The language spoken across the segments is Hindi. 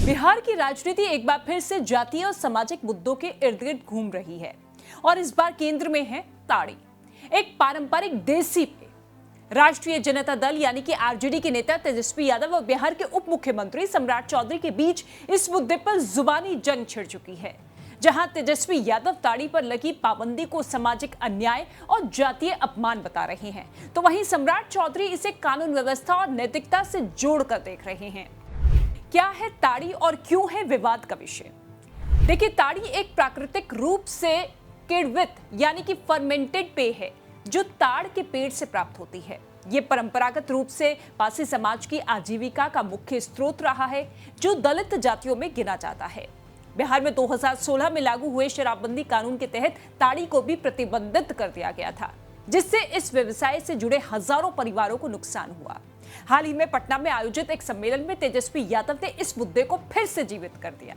बिहार की राजनीति एक बार फिर से जातीय और सामाजिक मुद्दों के इर्द गिर्द घूम रही है और इस बार केंद्र में है ताड़ी, एक पारंपरिक देसी पेय। राष्ट्रीय जनता दल यानी कि आरजेडी के नेता तेजस्वी यादव और बिहार के उप मुख्यमंत्री सम्राट चौधरी के बीच इस मुद्दे पर जुबानी जंग छिड़ चुकी है, जहां तेजस्वी यादव ताड़ी पर लगी पाबंदी को सामाजिक अन्याय और जातीय अपमान बता रहे हैं, तो वहीं सम्राट चौधरी इसे कानून व्यवस्था और नैतिकता से जोड़कर देख रहे हैं। क्या है ताड़ी और क्यों है विवाद का विषय? देखिए, ताड़ी एक प्राकृतिक रूप से किण्वित यानी कि फर्मेंटेड पेय है जो ताड़ के पेड़ से प्राप्त होती है। ये परंपरागत रूप से पासी समाज की आजीविका का मुख्य स्रोत रहा है, जो दलित जातियों में गिना जाता है। बिहार में 2016 में लागू हुए शराबबंदी कानून के तहत ताड़ी को भी प्रतिबंधित कर दिया गया था, जिससे इस व्यवसाय से जुड़े हजारों परिवारों को नुकसान हुआ। हाल ही में पटना में आयोजित एक सम्मेलन में तेजस्वी यादव ने इस मुद्दे को फिर से जीवित कर दिया।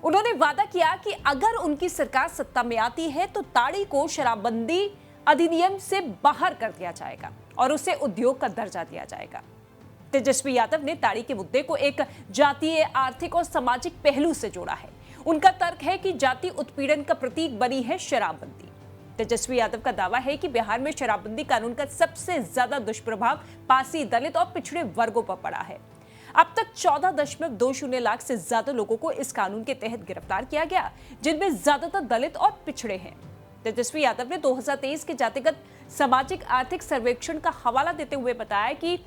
उन्होंने वादा किया कि अगर उनकी सरकार सत्ता में आती है तो ताड़ी को शराबबंदी अधिनियम से बाहर कर दिया जाएगा और उसे उद्योग का दर्जा दिया जाएगा। तेजस्वी यादव ने ताड़ी के मुद्दे को एक जातीय, आर्थिक और सामाजिक पहलू से जोड़ा है। उनका तर्क है कि जाति उत्पीड़न का प्रतीक बनी है शराबबंदी। तेजस्वी यादव का दावा है कि बिहार में शराबबंदी कानून का सबसे ज्यादा दुष्प्रभाव पासी, दलित और पिछड़े वर्गों पर पड़ा है। अब तक 14.20 लाख से ज्यादा लोगों को इस कानून के तहत गिरफ्तार किया गया, जिनमें ज्यादातर दलित और पिछड़े हैं। तेजस्वी यादव ने 2023 के जातिगत सामाजिक आर्थिक सर्वेक्षण का हवाला देते हुए बताया कि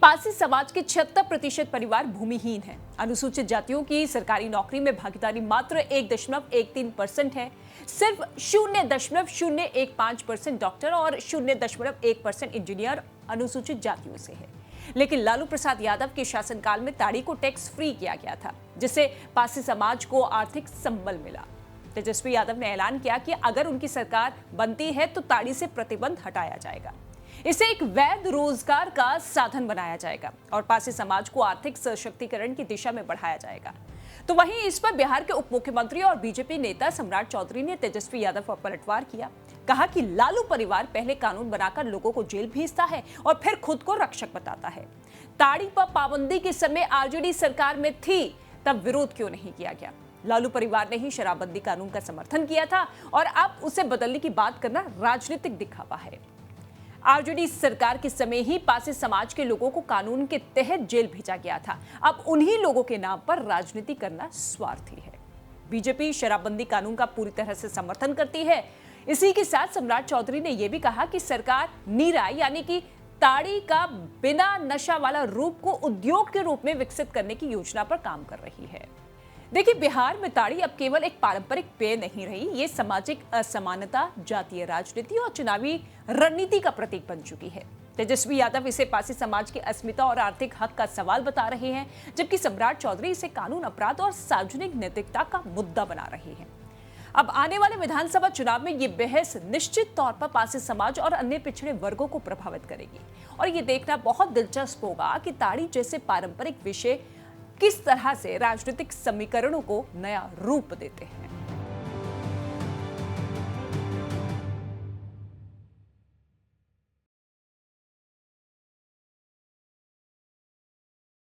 पासी समाज के 76% परिवार भूमिहीन हैं। अनुसूचित जातियों की सरकारी नौकरी में भागीदारी मात्र 1.13% है। सिर्फ 0.015% डॉक्टर और 0.1% इंजीनियर अनुसूचित जातियों से है। लेकिन लालू प्रसाद यादव के शासनकाल में ताड़ी को टैक्स फ्री किया गया था, जिससे पासी समाज को आर्थिक संबल मिला। तेजस्वी यादव ने ऐलान किया कि अगर उनकी सरकार बनती है तो ताड़ी से प्रतिबंध हटाया जाएगा, इसे एक वैध रोजगार का साधन बनाया जाएगा और पासी समाज को आर्थिक सशक्तिकरण की दिशा में बढ़ाया जाएगा। तो वहीं इस पर बिहार के उप मुख्यमंत्री और बीजेपी नेता सम्राट चौधरी ने तेजस्वी यादव पर पलटवार किया। कहा कि लालू परिवार पहले कानून बनाकर लोगों को जेल भेजता है और फिर खुद को रक्षक बताता है। ताड़ी पर पाबंदी के समय आरजेडी सरकार में थी, तब विरोध क्यों नहीं किया गया? लालू परिवार ने ही शराबबंदी कानून का समर्थन किया था और अब उसे बदलने की बात करना राजनीतिक दिखावा है। आरजेडी सरकार के समय ही पासी समाज के लोगों को कानून के तहत जेल भेजा गया था। अब उन्हीं लोगों के नाम पर राजनीति करना स्वार्थी है। बीजेपी शराबबंदी कानून का पूरी तरह से समर्थन करती है। इसी के साथ सम्राट चौधरी ने यह भी कहा कि सरकार नीरा यानी कि ताड़ी का बिना नशा वाला रूप को उद्योग के रूप में विकसित करने की योजना पर काम कर रही है। देखिए, बिहार में ताड़ी अब केवल एक पारंपरिक पेय नहीं रही, ये सामाजिक असमानता, जातीय राजनीति और चुनावी रणनीति का प्रतीक बन चुकी है। तेजस्वी यादव इसे पासी समाज की अस्मिता और आर्थिक हक का सवाल बता रहे हैं, जबकि सम्राट चौधरी इसे कानून, अपराध और सार्वजनिक नैतिकता का मुद्दा बना रहे हैं। अब आने वाले विधानसभा चुनाव में ये बहस निश्चित तौर पर पासी समाज और अन्य पिछड़े वर्गों को प्रभावित करेगी और ये देखना बहुत दिलचस्प होगा कि ताड़ी जैसे पारंपरिक विषय किस तरह से राजनीतिक समीकरणों को नया रूप देते हैं।